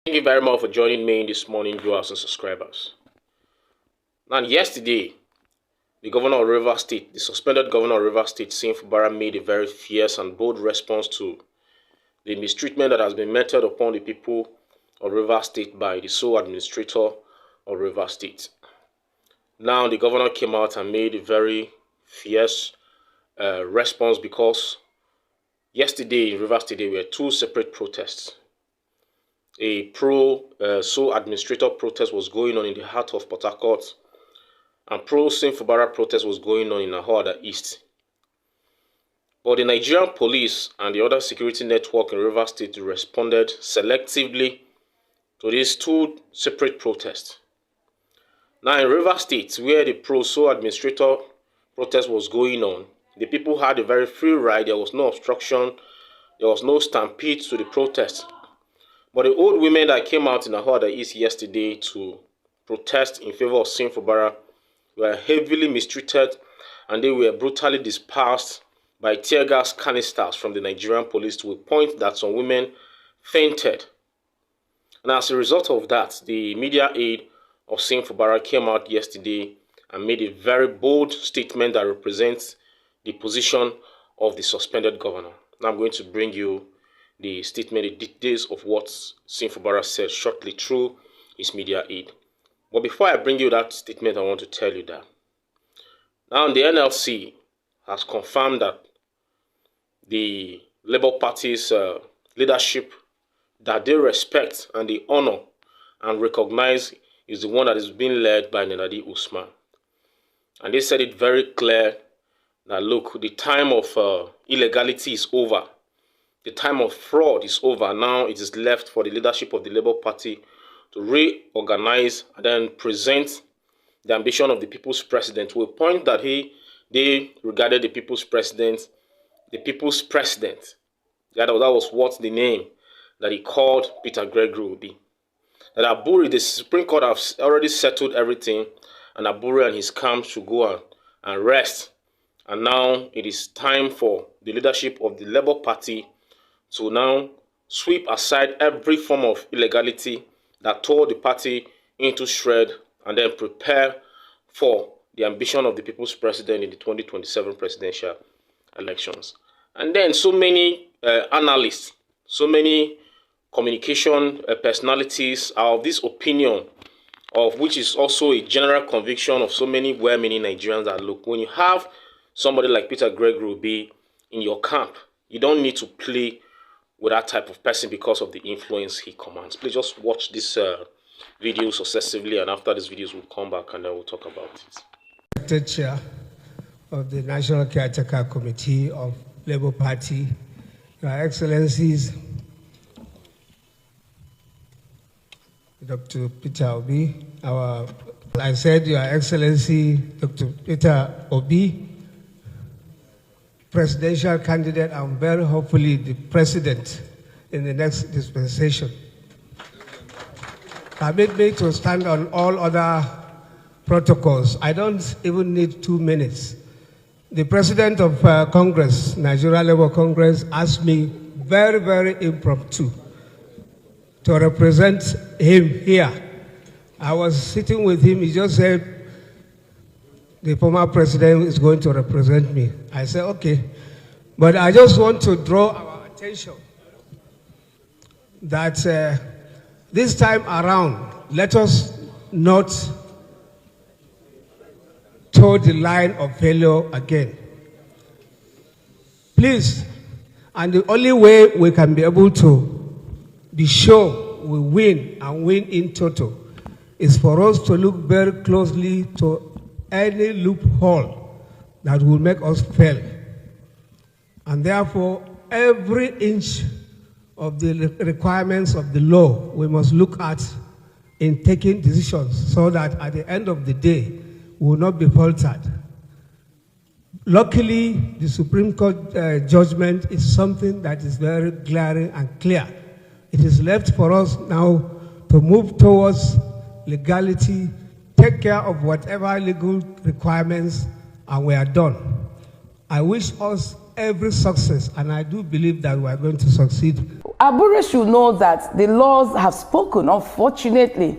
Thank you very much for joining me this morning, viewers and subscribers. Now, yesterday, the governor of Rivers State, the suspended governor of Rivers State, Fubara, made a very fierce and bold response to the mistreatment that has been meted upon the people of Rivers State by the sole administrator of Rivers State. Now, the governor came out and made a very fierce response because yesterday in Rivers State there were two separate protests. A pro-sole administrator protest was going on in the heart of Port Harcourt, and pro-Fubara protest was going on in Ahoada East. But the Nigerian police and the other security network in Rivers State responded selectively to these two separate protests. Now in Rivers State, where the pro-sole administrator protest was going on, the people had a very free ride. There was no obstruction. There was no stampede to the protest. But the old women that came out in Ahoada East yesterday to protest in favor of Fubara were heavily mistreated, and they were brutally dispersed by tear gas canisters from the Nigerian police, to a point that some women fainted. And as a result of that, the media aide of Fubara came out yesterday and made a very bold statement that represents the position of the suspended governor. Now I'm going to bring you the statement, the details of what Fubara said shortly through his media aide. But before I bring you that statement, I want to tell you that now the NLC has confirmed that the Labour Party's leadership that they respect and they honor and recognize is the one that is being led by Nenadi Usman. And they said it very clear that, look, the time of illegality is over. The time of fraud is over. Now it is left for the leadership of the Labour Party to reorganize and then present the ambition of the people's president, to a point that they regarded the people's president. That was what the name that he called Peter Gregory would be. That Aburi, the Supreme Court, has already settled everything, and Aburi and his camp should go and rest. And now it is time for the leadership of the Labour Party to now sweep aside every form of illegality that tore the party into shred, and then prepare for the ambition of the people's president in the 2027 presidential elections. And then so many analysts, so many communication personalities are of this opinion, of which is also a general conviction of so many well-meaning Nigerians, that, look, when you have somebody like Peter Gregory in your camp, you don't need to play with that type of person because of the influence he commands. Please just watch this video successively, and after this videos we'll come back and then we'll talk about it. The chair of the National Caretaker Committee of Labour Party, Your Excellencies, Dr. Peter Obi, Your Excellency Dr. Peter Obi, presidential candidate and very hopefully the president in the next dispensation. Permit me to stand on all other protocols. I don't even need 2 minutes. The president of Congress, Nigeria Labour Congress, asked me very, very impromptu to represent him here. I was sitting with him. He just said, the former president is going to represent me. I said, okay. But I just want to draw our attention that this time around, let us not toe the line of failure again. Please, and the only way we can be able to be sure we win and win in total is for us to look very closely to any loophole that will make us fail. And therefore, every inch of the requirements of the law we must look at in taking decisions, so that at the end of the day, we will not be faltered. Luckily, the Supreme Court judgment is something that is very glaring and clear. It is left for us now to move towards legality, take care of whatever legal requirements, and we are done. I wish us every success, and I do believe that we are going to succeed. Abure should know that the laws have spoken, unfortunately.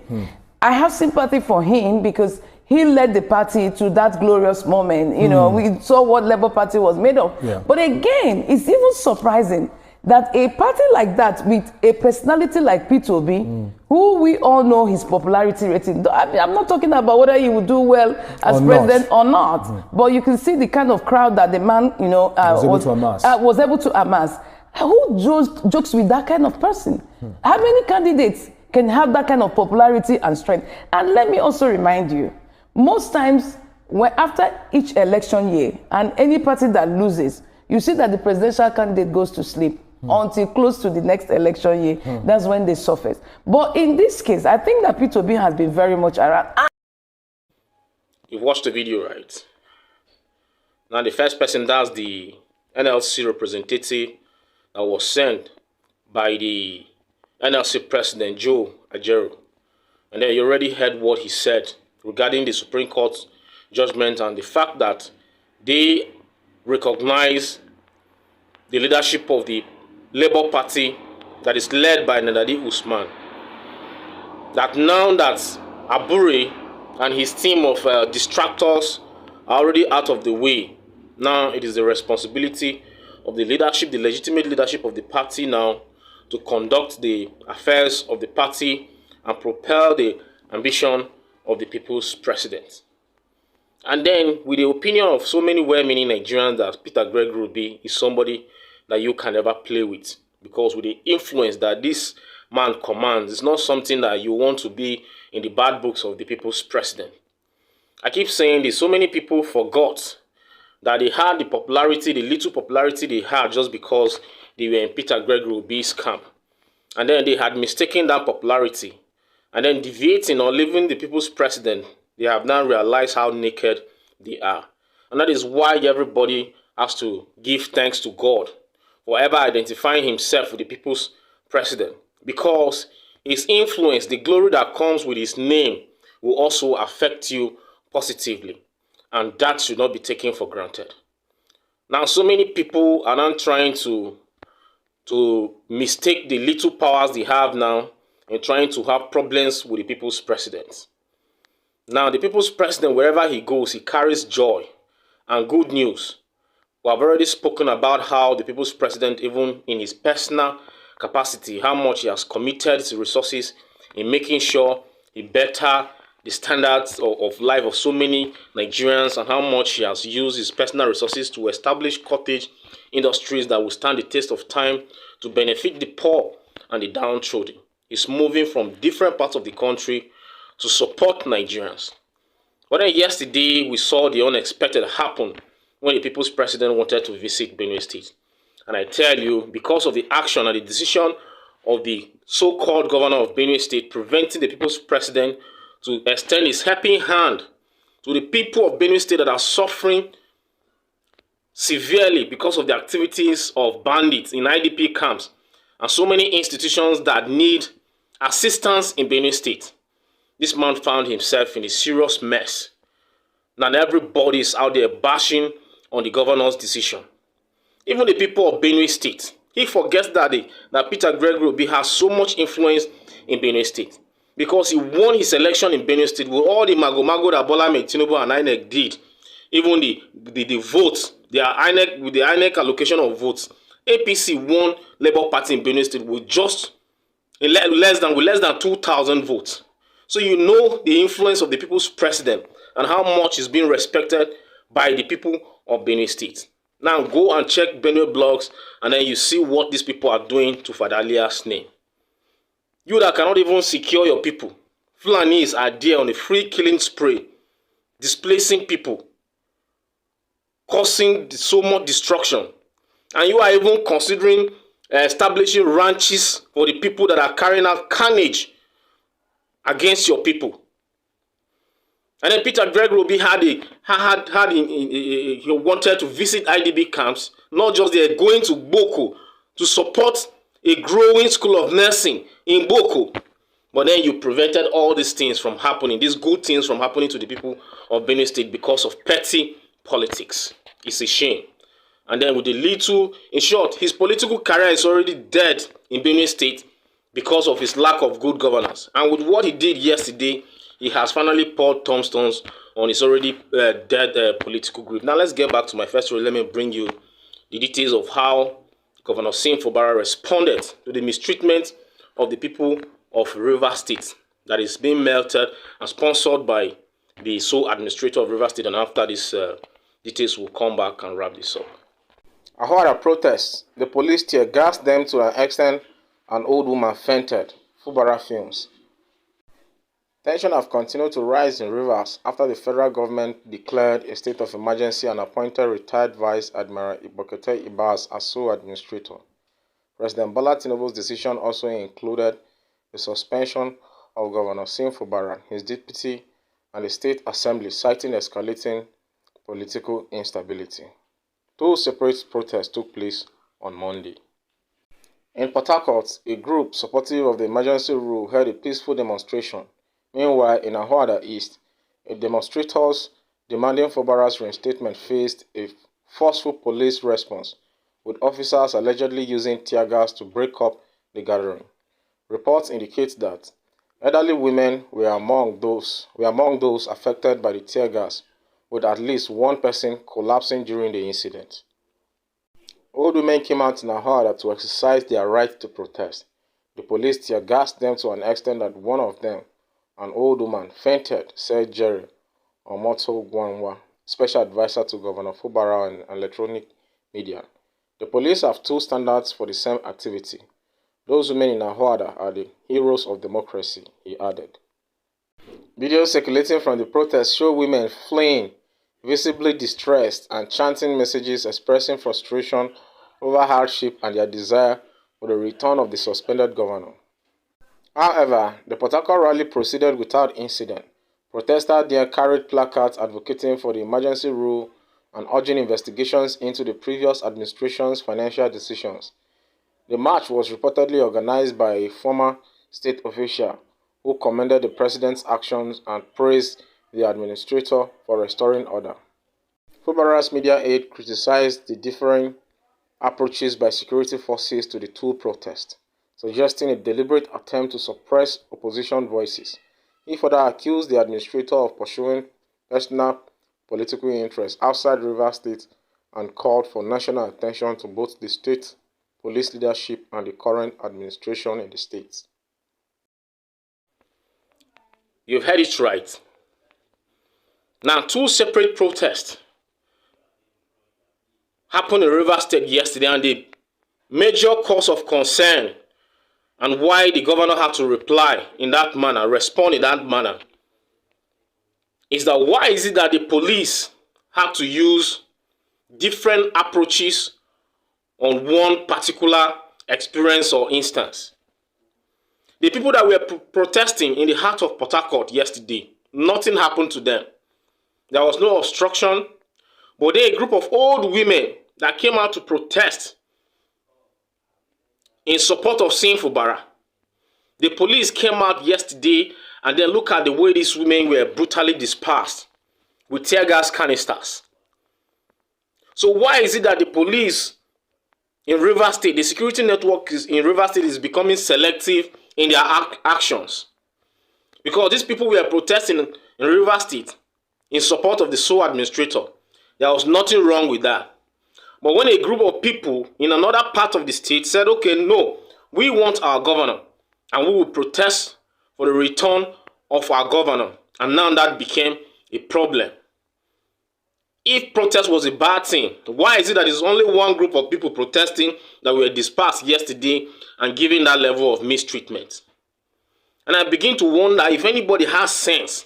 I have sympathy for him because he led the party to that glorious moment. You know, we saw what Labour Party was made of. Yeah. But again, it's even surprising that a party like that with a personality like P2B, who we all know his popularity rating. I'm not talking about whether he would do well as president or not, but you can see the kind of crowd that the man, you know, was able to amass. Who jokes with that kind of person? How many candidates can have that kind of popularity and strength? And let me also remind you, most times, when after each election year, and any party that loses, you see that the presidential candidate goes to sleep until close to the next election year. That's when they surface. But in this case, I think that P2B has been very much around. You've watched the video, right? Now, the first person, that's the NLC representative that was sent by the NLC president, Joe Ajero. And then you already heard what he said regarding the Supreme Court's judgment and the fact that they recognize the leadership of the Labour Party that is led by Nadadi Usman. That now that Abure and his team of distractors are already out of the way, now it is the responsibility of the leadership, the legitimate leadership of the party now, to conduct the affairs of the party and propel the ambition of the people's president. And then, with the opinion of so many well-meaning Nigerians that Peter Greg Ruby is somebody that you can never play with, because with the influence that this man commands, it's not something that you want to be in the bad books of the people's president. I keep saying this, so many people forgot that they had the popularity, the little popularity they had just because they were in Peter Greg Ruby's camp. And then they had mistaken that popularity. And then deviating or leaving the people's president, they have now realized how naked they are. And that is why everybody has to give thanks to God for ever identifying himself with the people's president. Because his influence, the glory that comes with his name, will also affect you positively. And that should not be taken for granted. Now, so many people are now trying to mistake the little powers they have now and trying to have problems with the people's president. Now, the people's president, wherever he goes, he carries joy and good news. We have already spoken about how the people's president, even in his personal capacity, how much he has committed his resources in making sure he better the standards of life of so many Nigerians, and how much he has used his personal resources to establish cottage industries that will stand the test of time to benefit the poor and the downtrodden. He's moving from different parts of the country to support Nigerians. But then yesterday, we saw the unexpected happen when the people's president wanted to visit Benue State. And I tell you, because of the action and the decision of the so-called governor of Benue State preventing the people's president to extend his helping hand to the people of Benue State that are suffering severely because of the activities of bandits in IDP camps and so many institutions that need assistance in Benue State. This man found himself in a serious mess. Now everybody is out there bashing on the governor's decision. Even the people of Benue State. He forgets that Peter Greg Ruby has so much influence in Benue State, because he won his election in Benue State with all the mago that Bola Ahmed Tinubu and INEC did. Even the votes, with the INEC allocation of votes, APC won Labour Party in Benue State with just less than 2,000 votes. So you know the influence of the people's president and how much is being respected by the people of Benue State. Now go and check Benue blogs, and then you see what these people are doing to Fadalia's name. You that cannot even secure your people. Fulanis are there on a free killing spree, displacing people, causing so much destruction. And you are even considering establishing ranches for the people that are carrying out carnage against your people. And then Peter Greg Ruby he wanted to visit IDB camps, not just there, going to Boko to support a growing school of nursing in Boko. But then you prevented all these things from happening, these good things from happening to the people of Benue State because of petty politics. It's a shame. And then with the little, in short, his political career is already dead in Benue State because of his lack of good governance. And with what he did yesterday, he has finally poured tombstones on his already dead political group. Now let's get back to my first story. Let me bring you the details of how Governor Fubara responded to the mistreatment of the people of Rivers State that is being melted and sponsored by the sole administrator of Rivers State. And after this details, will come back and wrap this up. Ahora protests. The police tear gassed them to an extent an old woman fainted. Fubara films. Tension have continued to rise in Rivers after the federal government declared a state of emergency and appointed retired Vice Admiral Ibokete Ibas as sole administrator. President Bola Tinubu's decision also included the suspension of Governor Fubara, his deputy, and the State Assembly, citing escalating political instability. Two separate protests took place on Monday. In Port Harcourt, a group supportive of the emergency rule held a peaceful demonstration. Meanwhile, in Ahoada East, demonstrators demanding Fubara's reinstatement faced a forceful police response, with officers allegedly using tear gas to break up the gathering. Reports indicate that elderly women were among those affected by the tear gas, with at least one person collapsing during the incident. Old women came out in Ahoada to exercise their right to protest. The police tear gassed them to an extent that one of them, an old woman, fainted, said Jerry Omoto Gwanwa, special advisor to Governor Fubara on electronic media. The police have two standards for the same activity. Those women in Ahoada are the heroes of democracy, he added. Videos circulating from the protests show women fleeing, visibly distressed, and chanting messages expressing frustration over hardship and their desire for the return of the suspended governor. However, the Port Harcourt rally proceeded without incident. Protesters there carried placards advocating for the emergency rule and urging investigations into the previous administration's financial decisions. The march was reportedly organized by a former state official who commended the president's actions and praised the administrator for restoring order. Fubara's media aide criticized the differing approaches by security forces to the two protests, suggesting a deliberate attempt to suppress opposition voices. He further accused the administrator of pursuing personal political interests outside Rivers State and called for national attention to both the state police leadership and the current administration in the state. You've heard it right. Now, two separate protests happened in Rivers State yesterday, and the major cause of concern and why the governor had to reply in that manner, respond in that manner, is that why is it that the police had to use different approaches on one particular experience or instance? The people that were protesting in the heart of Port Harcourt yesterday, nothing happened to them. There was no obstruction, but they, a group of old women that came out to protest in support of Fubara. The police came out yesterday and then look at the way these women were brutally dispersed with tear gas canisters. So why is it that the police in Rivers State, the security network in Rivers State is becoming selective in their actions? Because these people were protesting in Rivers State in support of the sole administrator. There was nothing wrong with that. But when a group of people in another part of the state said, okay, no, we want our governor, and we will protest for the return of our governor, and now that became a problem. If protest was a bad thing, why is it that it's only one group of people protesting that were dispersed yesterday and given that level of mistreatment? And I begin to wonder if anybody has sense,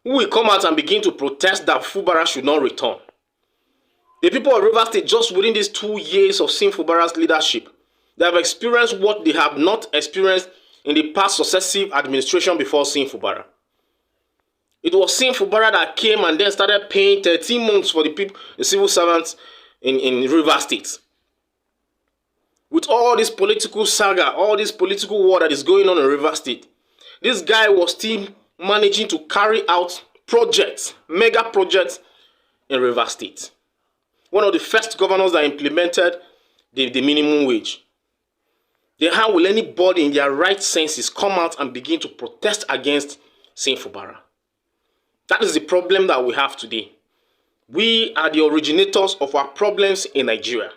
who will come out and begin to protest that Fubara should not return. The people of Rivers State, just within these 2 years of Fubara's leadership, they have experienced what they have not experienced in the past successive administration before Fubara. It was Fubara that came and then started paying 13 months for the people, the civil servants in Rivers State. With all this political saga, all this political war that is going on in Rivers State, this guy was still managing to carry out projects, mega projects in Rivers State. one of the first governors that implemented the minimum wage. Then how will anybody in their right senses come out and begin to protest against Saint Fubara? That is the problem that we have today. We are the originators of our problems in Nigeria.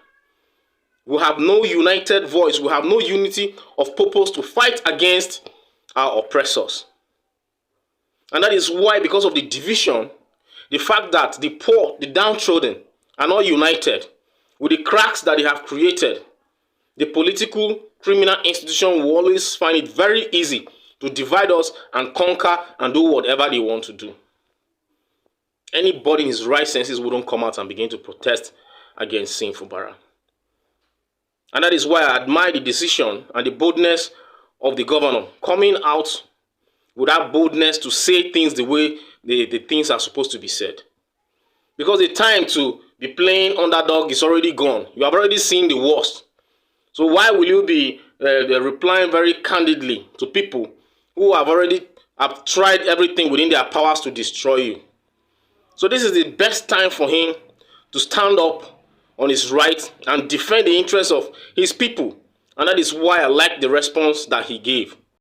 We have no united voice. We have no unity of purpose to fight against our oppressors. And that is why, because of the division, the fact that the poor, the downtrodden, are not united with the cracks that they have created, the political criminal institution will always find it very easy to divide us and conquer and do whatever they want to do. Anybody in his right senses wouldn't come out and begin to protest against Saint Fubara. And that is why I admire the decision and the boldness of the governor coming out with that boldness to say things the way the things are supposed to be said. Because the time to be playing underdog is already gone. You have already seen the worst. So why will you be replying very candidly to people who have tried everything within their powers to destroy you? So this is the best time for him to stand up on his right and defend the interests of his people. And that is why I like the response that he gave.